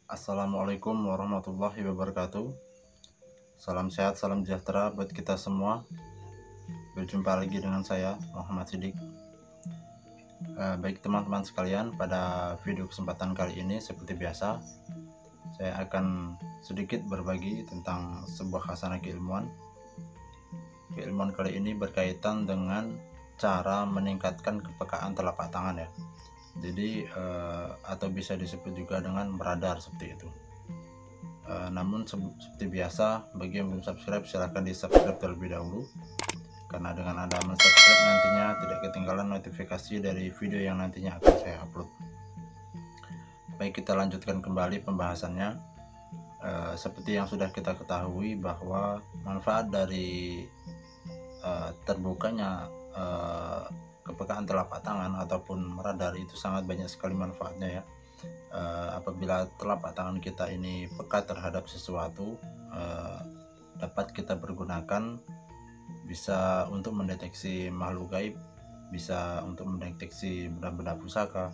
Assalamualaikum warahmatullahi wabarakatuh. Salam sehat, salam sejahtera buat kita semua. Berjumpa lagi dengan saya Muhammad Sidik. Baik teman-teman sekalian, pada video kesempatan kali ini seperti biasa saya akan sedikit berbagi tentang sebuah khasanah keilmuan. Keilmuan kali ini berkaitan dengan cara meningkatkan kepekaan telapak tangan ya. Jadi atau bisa disebut juga dengan meradar seperti itu. Namun seperti biasa, bagi yang belum subscribe silahkan di subscribe terlebih dahulu, karena dengan Anda subscribe nantinya tidak ketinggalan notifikasi dari video yang nantinya akan saya upload. Baik, kita lanjutkan kembali pembahasannya. Seperti yang sudah kita ketahui bahwa manfaat dari terbukanya kepekaan telapak tangan ataupun meradar itu sangat banyak sekali manfaatnya ya. Apabila telapak tangan kita ini peka terhadap sesuatu, dapat kita pergunakan bisa untuk mendeteksi makhluk gaib, bisa untuk mendeteksi benda-benda pusaka,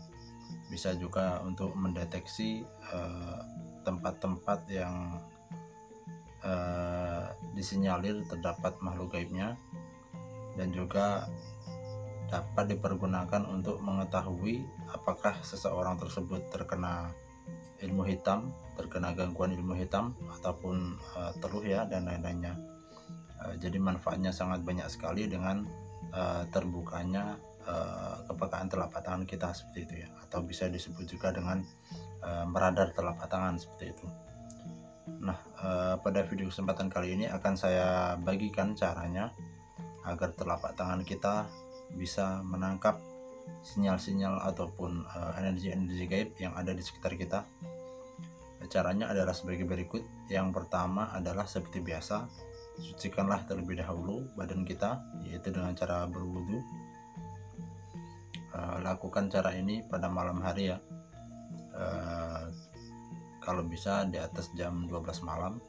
bisa juga untuk mendeteksi tempat-tempat yang disinyalir terdapat makhluk gaibnya, dan juga dapat dipergunakan untuk mengetahui apakah seseorang tersebut terkena ilmu hitam, terkena gangguan ilmu hitam ataupun teluh ya, dan lain-lainnya. Jadi manfaatnya sangat banyak sekali dengan terbukanya kepekaan telapak tangan kita seperti itu ya, atau bisa disebut juga dengan meradar telapak tangan seperti itu. Nah, pada video kesempatan kali ini akan saya bagikan caranya agar telapak tangan kita bisa menangkap sinyal-sinyal ataupun energi-energi gaib yang ada di sekitar kita. Caranya adalah sebagai berikut. Yang pertama adalah seperti biasa, sucikanlah terlebih dahulu badan kita, yaitu dengan cara berwudu. Lakukan cara ini pada malam hari ya, kalau bisa di atas jam 12 malam.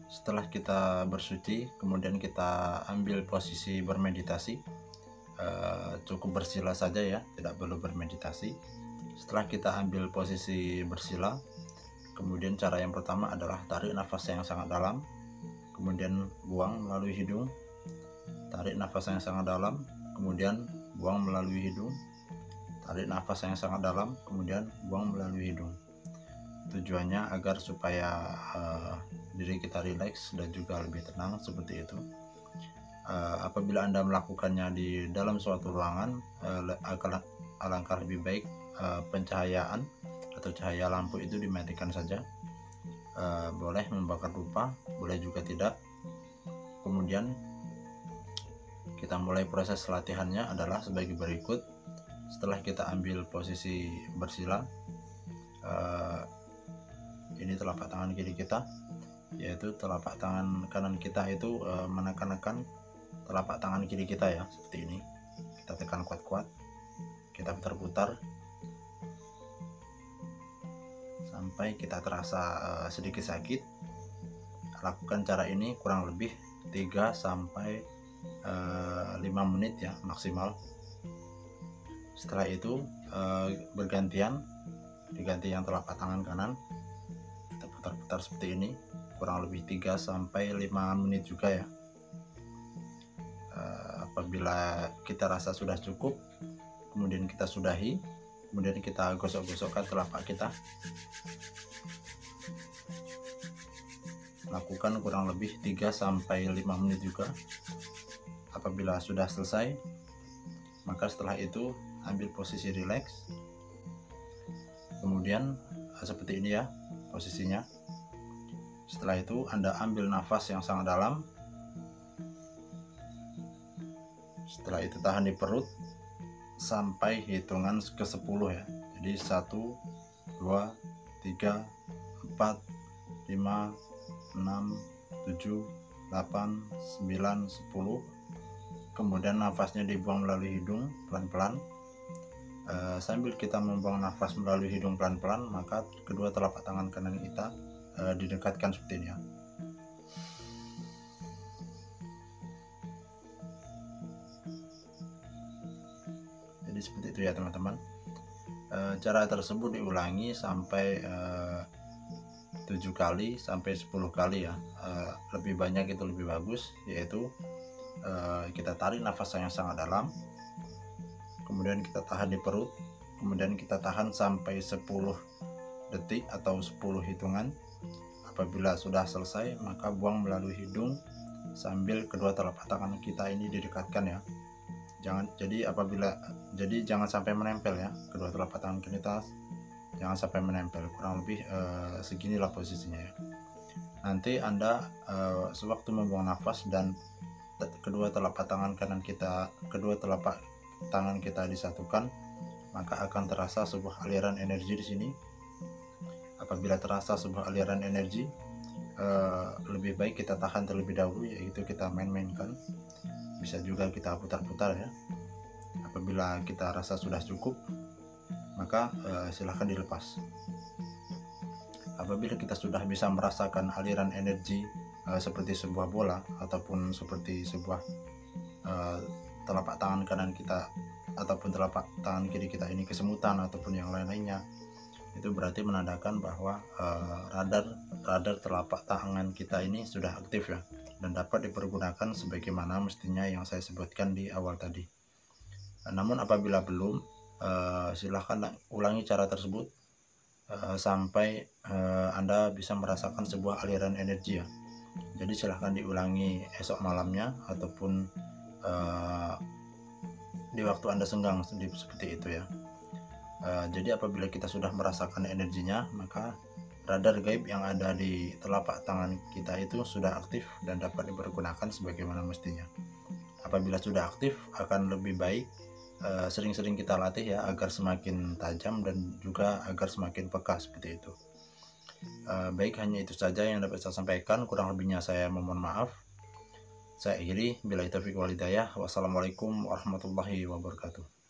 Setelah kita bersuci, kemudian kita ambil posisi bermeditasi. Cukup bersila saja ya, tidak perlu bermeditasi. Setelah kita ambil posisi bersila, kemudian cara yang pertama adalah tarik nafas yang sangat dalam, kemudian buang melalui hidung. Tarik nafas yang sangat dalam, kemudian buang melalui hidung. Tarik nafas yang sangat dalam, kemudian buang melalui hidung. Tujuannya agar supaya diri kita rileks dan juga lebih tenang seperti itu. Apabila Anda melakukannya di dalam suatu ruangan, alangkah lebih baik pencahayaan atau cahaya lampu itu dimatikan saja. Boleh membakar dupa, boleh juga tidak. Kemudian kita mulai proses latihannya adalah sebagai berikut. Setelah kita ambil posisi bersila, ini telapak tangan kiri kita, yaitu telapak tangan kanan kita itu menekan-nekan telapak tangan kiri kita ya, seperti ini. Kita tekan kuat-kuat, kita putar-putar sampai kita terasa sedikit sakit. Lakukan cara ini kurang lebih 3 sampai 5 menit ya maksimal. Setelah itu bergantian, diganti yang telapak tangan kanan, kita putar-putar seperti ini kurang lebih 3 sampai 5 menit juga ya. Apabila kita rasa sudah cukup, kemudian kita sudahi, kemudian kita gosok-gosokkan telapak kita. Lakukan kurang lebih 3 sampai 5 menit juga. Apabila sudah selesai, maka setelah itu ambil posisi rileks. Kemudian seperti ini ya posisinya. Setelah itu Anda ambil nafas yang sangat dalam. Setelah itu tahan di perut sampai hitungan ke 10 ya. Jadi 1, 2, 3, 4, 5, 6, 7, 8, 9, 10. Kemudian nafasnya dibuang melalui hidung pelan-pelan. Sambil kita membuang nafas melalui hidung pelan-pelan, maka kedua telapak tangan kanan kita didekatkan seperti ini ya. Jadi seperti itu ya teman-teman. Cara tersebut diulangi sampai 7 kali sampai 10 kali ya, lebih banyak itu lebih bagus, yaitu kita tarik nafas yang sangat dalam, kemudian kita tahan di perut, kemudian kita tahan sampai 10 detik atau 10 hitungan. Apabila sudah selesai, maka buang melalui hidung sambil kedua telapak tangan kita ini didekatkan ya. Jangan sampai menempel ya, kedua telapak tangan kita jangan sampai menempel, kurang lebih seginilah posisinya ya. Nanti Anda sewaktu membuang nafas dan kedua telapak tangan kita disatukan, maka akan terasa sebuah aliran energi di sini. Apabila terasa sebuah aliran energi, lebih baik kita tahan terlebih dahulu, yaitu kita main-mainkan, bisa juga kita putar-putar ya. Apabila kita rasa sudah cukup, maka silahkan dilepas. Apabila kita sudah bisa merasakan aliran energi seperti sebuah bola ataupun seperti sebuah telapak tangan kanan kita ataupun telapak tangan kiri kita ini kesemutan ataupun yang lain-lainnya, itu berarti menandakan bahwa radar telapak tangan kita ini sudah aktif ya, dan dapat dipergunakan sebagaimana mestinya yang saya sebutkan di awal tadi. Namun apabila belum, silahkan ulangi cara tersebut sampai Anda bisa merasakan sebuah aliran energi ya. Jadi silahkan diulangi esok malamnya ataupun di waktu Anda senggang seperti itu ya. Jadi apabila kita sudah merasakan energinya, maka radar gaib yang ada di telapak tangan kita itu sudah aktif dan dapat dipergunakan sebagaimana mestinya. Apabila sudah aktif, akan lebih baik sering-sering kita latih ya, agar semakin tajam dan juga agar semakin peka seperti itu. Baik, hanya itu saja yang dapat saya sampaikan, kurang lebihnya saya memohon maaf. Saya akhiri, billahi taufiq wal hidayah. Wassalamualaikum warahmatullahi wabarakatuh.